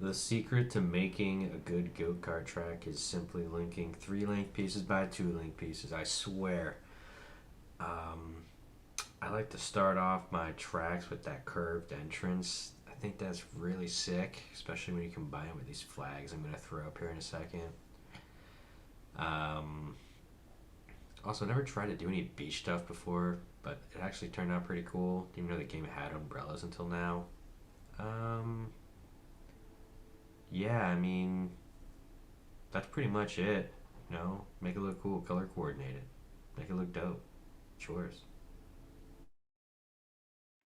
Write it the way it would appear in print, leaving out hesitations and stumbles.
The secret to making a good go-kart track is simply linking 3 link pieces by 2 link pieces. I swear. Um, I like to start off my tracks with that curved entrance. I think that's really sick, especially when you combine it with these flags I'm going to throw up here in a second. Um, Also, never tried to do any beach stuff before, but it actually turned out pretty cool. Didn't even know the game had umbrellas until now. Um, yeah, I mean, that's pretty much it. Make it look cool, color coordinated, make it look dope. Chores.